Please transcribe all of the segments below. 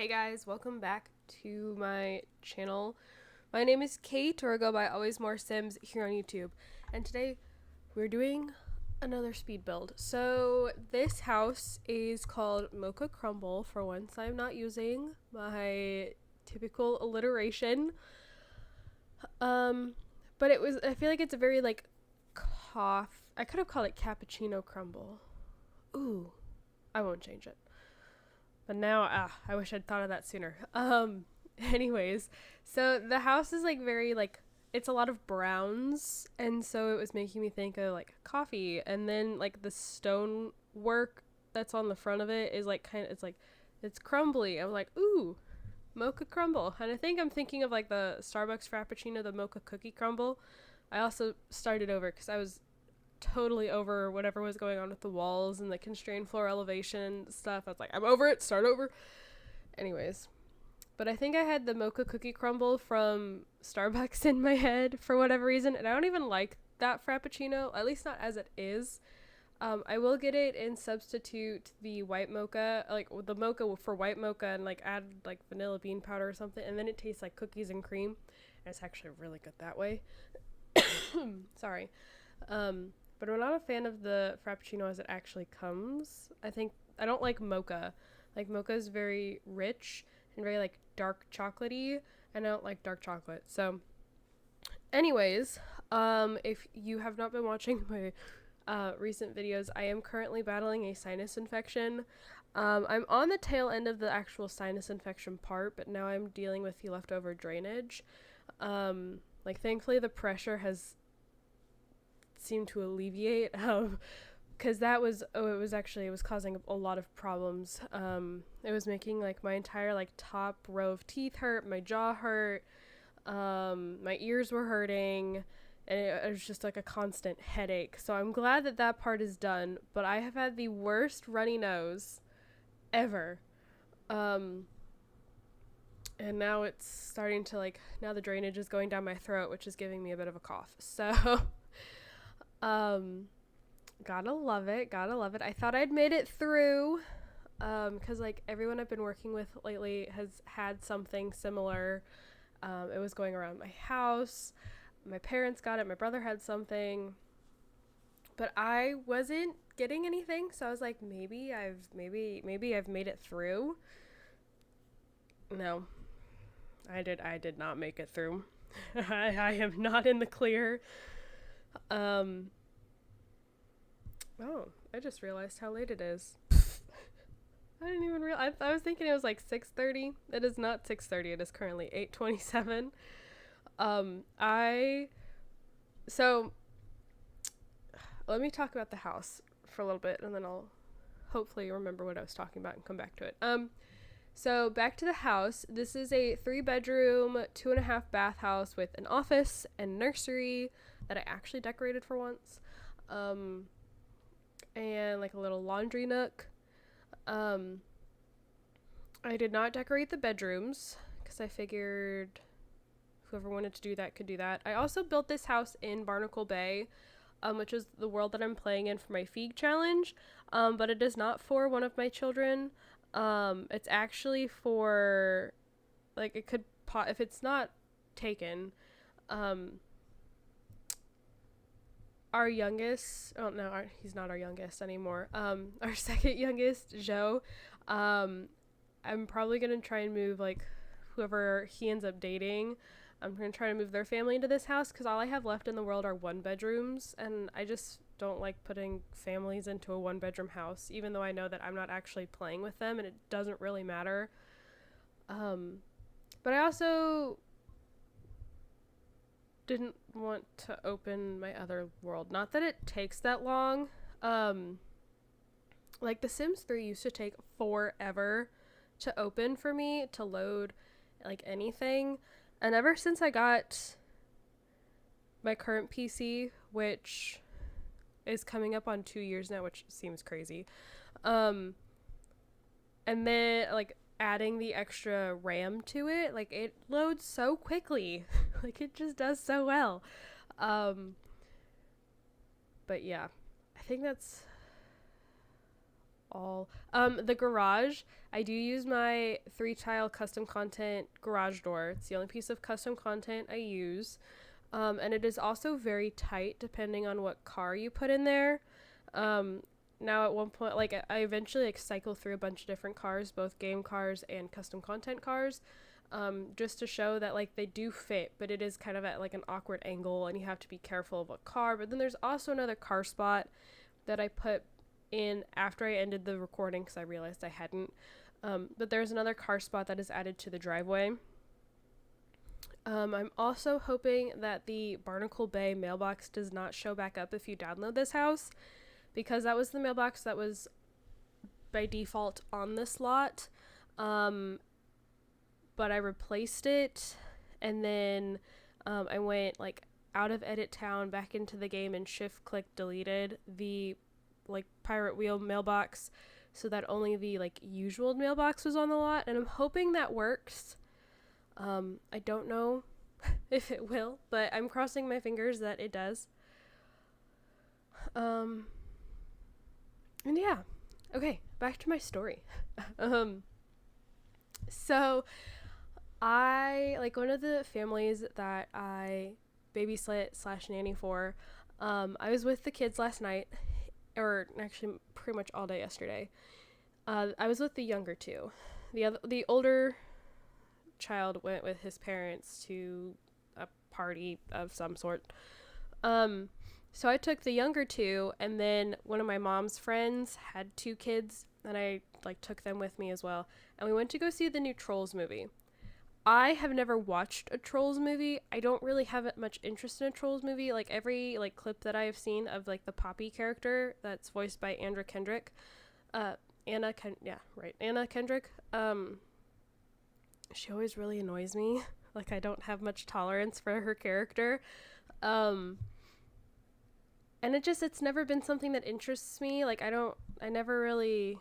Hey guys, welcome back to my channel. My name is Kate, or I go by AlwaysMoreSims here on YouTube. And today we're doing another speed build. So this house is called Mocha Crumble. For once, I'm not using my typical alliteration. But I feel like it's a very like I could have called it Cappuccino Crumble. Ooh, I won't change it. But now, I wish I'd thought of that sooner. Anyways, so the house is like very like, it's a lot of browns, and so it was making me think of like coffee, and then like the stone work that's on the front of it is like it's crumbly. I'm like, ooh, mocha crumble. And I think I'm thinking of like the Starbucks Frappuccino, the mocha cookie crumble. I also started over because I was totally over whatever was going on with the walls and the constrained floor elevation stuff. I was like, I'm over it, start over. Anyways, but I think I had the mocha cookie crumble from Starbucks in my head for whatever reason, and I don't even like that frappuccino, at least not as it is. I will get it and substitute the white mocha, like the mocha for white mocha, and like add like vanilla bean powder or something, and then it tastes like cookies and cream, and it's actually really good that way. Sorry. But I'm not a fan of the frappuccino as it actually comes. I don't like mocha. Like mocha is very rich and very like dark chocolatey, and I don't like dark chocolate. So anyways, if you have not been watching my recent videos, I am currently battling a sinus infection. I'm on the tail end of the actual sinus infection part, but now I'm dealing with the leftover drainage. Like thankfully the pressure has seemed to alleviate, because it was causing a lot of problems. It was making like my entire like top row of teeth hurt, my jaw hurt, my ears were hurting, and it was just like a constant headache. So I'm glad that that part is done, but I have had the worst runny nose ever. And now it's starting to like, now the drainage is going down my throat, which is giving me a bit of a cough. So gotta love it. I thought I'd made it through, because like everyone I've been working with lately has had something similar. It was going around my house. My parents got it. My brother had something, but I wasn't getting anything. So I was like, maybe I've made it through. No, I did not make it through. I am not in the clear. Oh, I just realized how late it is. I didn't even realize. I was thinking it was like 6:30. It is not 6:30. It is currently 8:27. So let me talk about the house for a little bit, and then I'll hopefully remember what I was talking about and come back to it. So back to the house. This is a 3-bedroom, 2.5 bath house with an office and nursery that I actually decorated for once. And like a little laundry nook. I did not decorate the bedrooms because I figured whoever wanted to do that could do that. I also built this house in Barnacle Bay, which is the world that I'm playing in for my Feig challenge, but it is not for one of my children. It's actually for, like, it could, if it's not taken, our youngest, he's not our youngest anymore, our second youngest, Joe, I'm probably gonna try and move, like, whoever he ends up dating, I'm gonna try to move their family into this house, because all I have left in the world are 1-bedrooms, and I just don't like putting families into a 1-bedroom house, even though I know that I'm not actually playing with them, and it doesn't really matter. But I also didn't want to open my other world. Not that it takes that long. Like The Sims 3 used to take forever to open for me, to load like anything. And ever since I got my current PC, which is coming up on 2 years now, which seems crazy. And then like adding the extra RAM to it, like it loads so quickly. Like it just does so well. But yeah, I think that's all. The garage, I do use my 3-tile custom content garage door. It's the only piece of custom content I use. And it is also very tight depending on what car you put in there. Now at one point, like, I eventually like cycle through a bunch of different cars, both game cars and custom content cars, just to show that like they do fit, but it is kind of at like an awkward angle and you have to be careful of what car. But then there's also another car spot that I put in after I ended the recording because I realized I hadn't. But there's another car spot that is added to the driveway. I'm also hoping that the Barnacle Bay mailbox does not show back up if you download this house, because that was the mailbox that was by default on this lot. But I replaced it, and then I went like out of Edit Town back into the game and shift click deleted the like Pirate Wheel mailbox so that only the like usual mailbox was on the lot, and I'm hoping that works. I don't know if it will, but I'm crossing my fingers that it does. And yeah, okay, back to my story. So I, like, one of the families that I babysit / nanny for, I was with the kids last night, or actually pretty much all day yesterday. I was with the younger two. The older child went with his parents to a party of some sort. So I took the younger two, and then one of my mom's friends had 2 kids, and I like took them with me as well. And we went to go see the new Trolls movie. I have never watched a Trolls movie. I don't really have much interest in a Trolls movie. Like every like clip that I have seen of like the Poppy character that's voiced by Anna Kendrick. Anna Kendrick. She always really annoys me. Like I don't have much tolerance for her character. And it's never been something that interests me. Like I never really,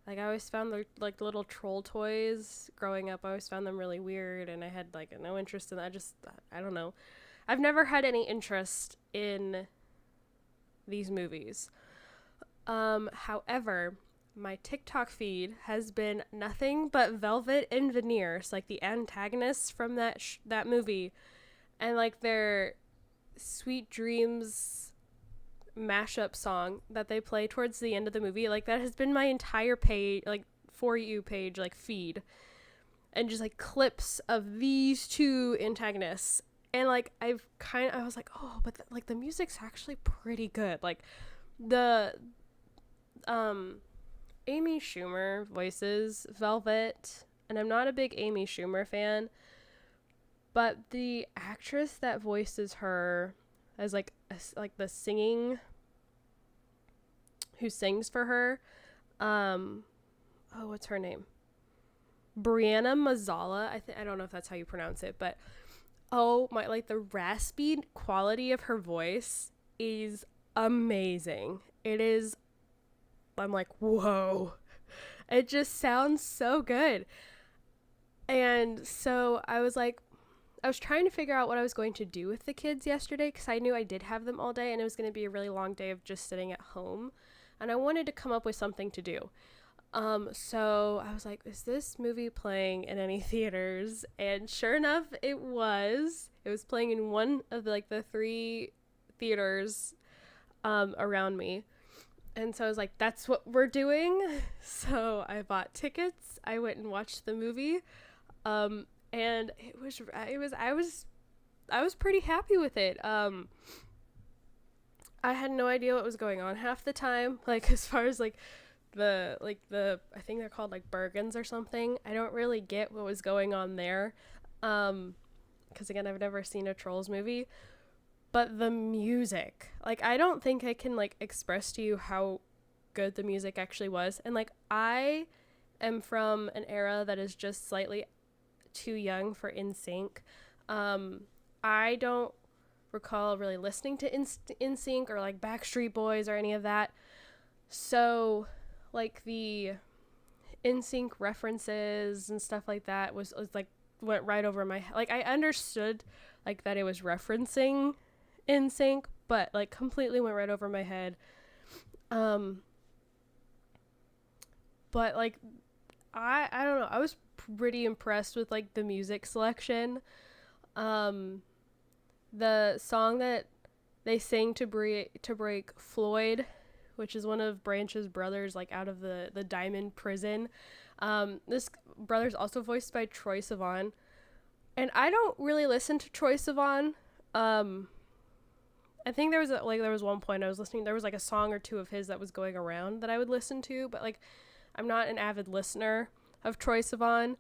like I always found the like little troll toys growing up. I always found them really weird, and I had like no interest in that. I don't know. I've never had any interest in these movies. However, my TikTok feed has been nothing but Velvet and Veneers, like the antagonists from that movie, and like their Sweet Dreams mashup song that they play towards the end of the movie. Like that has been my entire page, like For You page, like feed, and just like clips of these 2 antagonists. And like I was like, oh, but like the music's actually pretty good. Like the Amy Schumer voices Velvet, and I'm not a big Amy Schumer fan, but the actress that voices her as like the singing, who sings for her, what's her name? Brianna Mazzala. I don't know if that's how you pronounce it, but oh my, like the raspy quality of her voice is amazing. It is, I'm like, whoa. It just sounds so good. And so I was trying to figure out what I was going to do with the kids yesterday, because I knew I did have them all day and it was going to be a really long day of just sitting at home, and I wanted to come up with something to do. So I was like, is this movie playing in any theaters? And sure enough, it was playing in one of the 3 theaters around me. And so I was like, that's what we're doing. So I bought tickets. I went and watched the movie. And I was pretty happy with it. I had no idea what was going on half the time. Like as far as like the I think they're called like Bergens or something. I don't really get what was going on there. 'Cause again, I've never seen a Trolls movie. But the music, like I don't think I can like express to you how good the music actually was. And like I am from an era that is just slightly too young for NSYNC. I don't recall really listening to NSYNC or like Backstreet Boys or any of that. So like the NSYNC references and stuff like that was like went right over my head. Like I understood like that it was referencing NSYNC, but like completely went right over my head. But like I don't know, I was pretty impressed with like the music selection. The song that they sing to break Floyd, which is one of Branch's brothers, like out of the Diamond prison. This brother's also voiced by Troye Sivan, and I don't really listen to Troye Sivan. I think there was one point I was listening. There was like a song or two of his that was going around that I would listen to, but like I'm not an avid listener of Troye Sivan.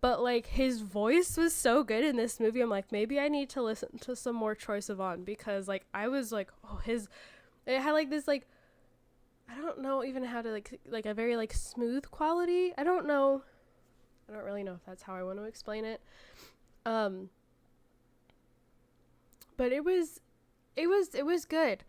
But like his voice was so good in this movie. I'm like, maybe I need to listen to some more Troye Sivan, because like I was like, oh, it had like this like, I don't know even how to like a very like smooth quality. I don't really know if that's how I want to explain it. But it was good.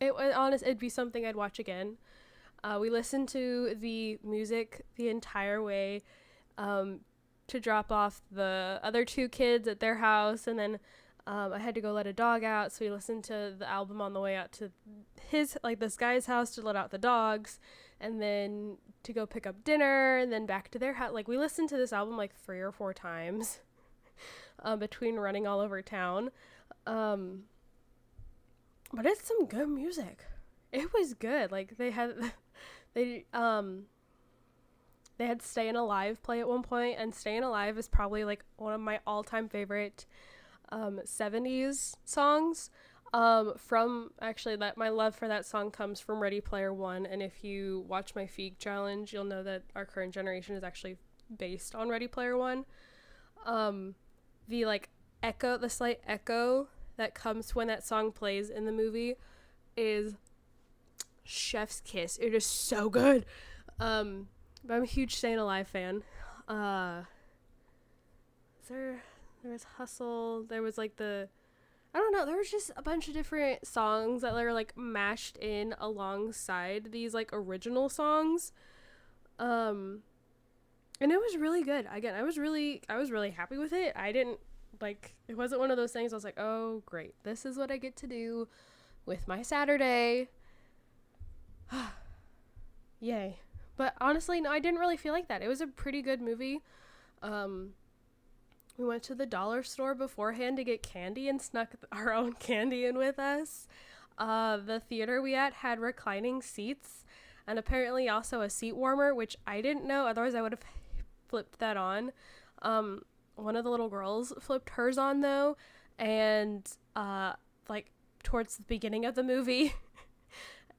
It'd be something I'd watch again. We listened to the music the entire way to drop off the other two kids at their house, and then I had to go let a dog out, so we listened to the album on the way out to this guy's house to let out the dogs, and then to go pick up dinner, and then back to their house. Like, we listened to this album like 3 or 4 times between running all over town. But it's some good music. It was good. Like, they had Stayin' Alive play at one point, and Stayin' Alive is probably like one of my all-time favorite 70s songs. From actually, that my love for that song comes from Ready Player One, and if you watch my Feig challenge, you'll know that our current generation is actually based on Ready Player One. The slight echo that comes when that song plays in the movie is chef's kiss. It is so good. But I'm a huge Stayin' Alive fan. There was Hustle. There was like I don't know, there was just a bunch of different songs that were like mashed in alongside these like original songs. And it was really good. Again, I was really happy with it. It wasn't one of those things I was like, oh great, this is what I get to do with my Saturday. Yay. But honestly, no, I didn't really feel like that. It was a pretty good movie. We went to the dollar store beforehand to get candy and snuck our own candy in with us. The theater we had reclining seats, and apparently also a seat warmer, which I didn't know, otherwise I would have flipped that on. One of the little girls flipped hers on though, and towards the beginning of the movie,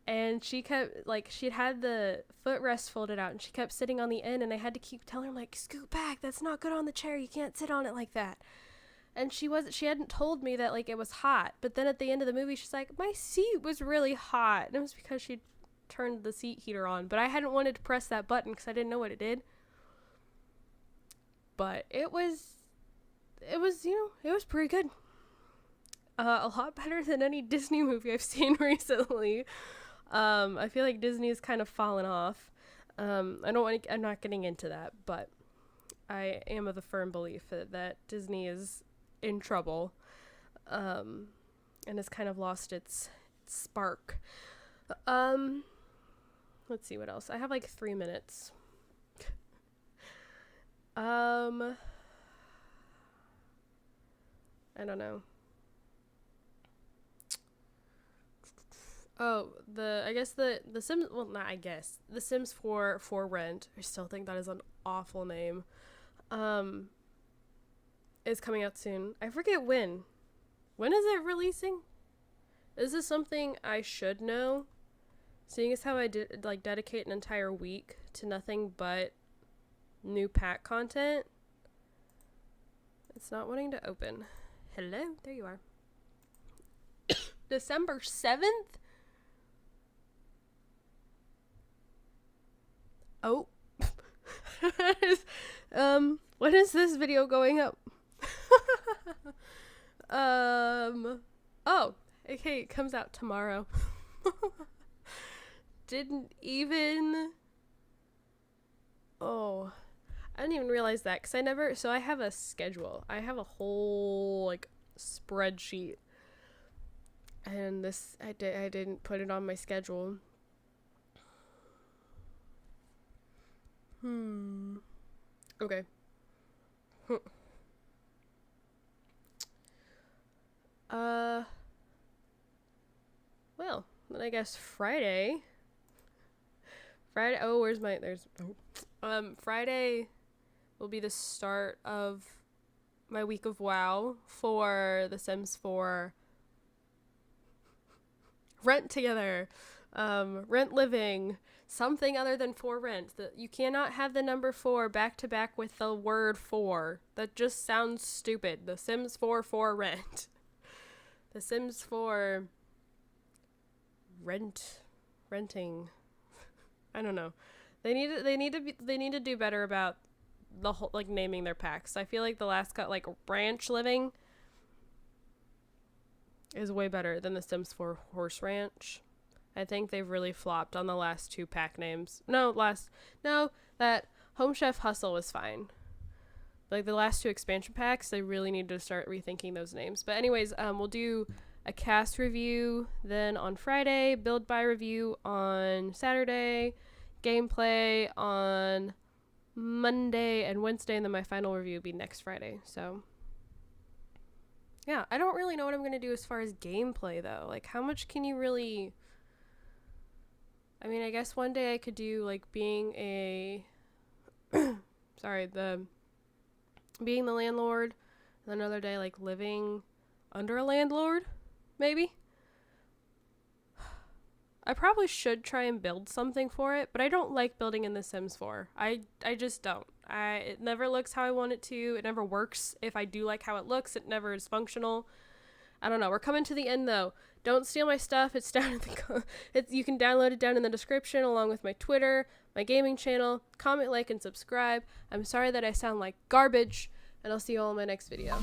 and she kept she'd had the footrest folded out, and she kept sitting on the end, and I had to keep telling her like, scoot back, that's not good on the chair, you can't sit on it like that. And she hadn't told me that like it was hot, but then at the end of the movie she's like, my seat was really hot, and it was because she turned the seat heater on, but I hadn't wanted to press that button because I didn't know what it did. But it was pretty good. A lot better than any Disney movie I've seen recently. I feel like Disney's kind of fallen off. I'm not getting into that, but I am of the firm belief that Disney is in trouble, and has kind of lost its spark. Let's see what else. I have like 3 minutes. I don't know. Oh, the Sims, well, not I guess, The Sims 4 For Rent, I still think that is an awful name, is coming out soon. I forget when. When is it releasing? Is this something I should know? Seeing as how I did dedicate an entire week to nothing but new pack content. It's not wanting to open. Hello, there you are. December 7th? Oh. When is this video going up? Oh, okay, it comes out tomorrow. Didn't even... Oh, I didn't even realize that, because I have a schedule. I have a whole, spreadsheet. And I didn't put it on my schedule. Okay. Well, then I guess Friday. Oh, where's my, Friday will be the start of my week of WoW for The Sims 4 Rent Together. Rent Living. Something other than for rent. You cannot have the number 4 back to back with the word for. That just sounds stupid. The Sims 4 for rent. The Sims 4 renting. I don't know. They need to do better about the whole, like, naming their packs. I feel like the last cut, like, Ranch Living is way better than the Sims 4 Horse Ranch. I think they've really flopped on the last 2 pack names. That Home Chef Hustle was fine. Like, the last 2 expansion packs, they really need to start rethinking those names. But anyways, we'll do a cast review then on Friday, build buy review on Saturday, gameplay on Monday and Wednesday, and then my final review will be next Friday. So yeah, I don't really know what I'm going to do as far as gameplay though. Like, how much can you really... I mean, I guess one day I could do, like, being a... being the landlord, and another day, like, living under a landlord, maybe? I probably should try and build something for it, but I don't like building in The Sims 4. I just don't. It never looks how I want it to. It never works. If I do like how it looks, it never is functional. I don't know. We're coming to the end, though. Don't steal my stuff. It's down in the... you can download it down in the description, along with my Twitter, my gaming channel. Comment, like, and subscribe. I'm sorry that I sound like garbage, and I'll see you all in my next video.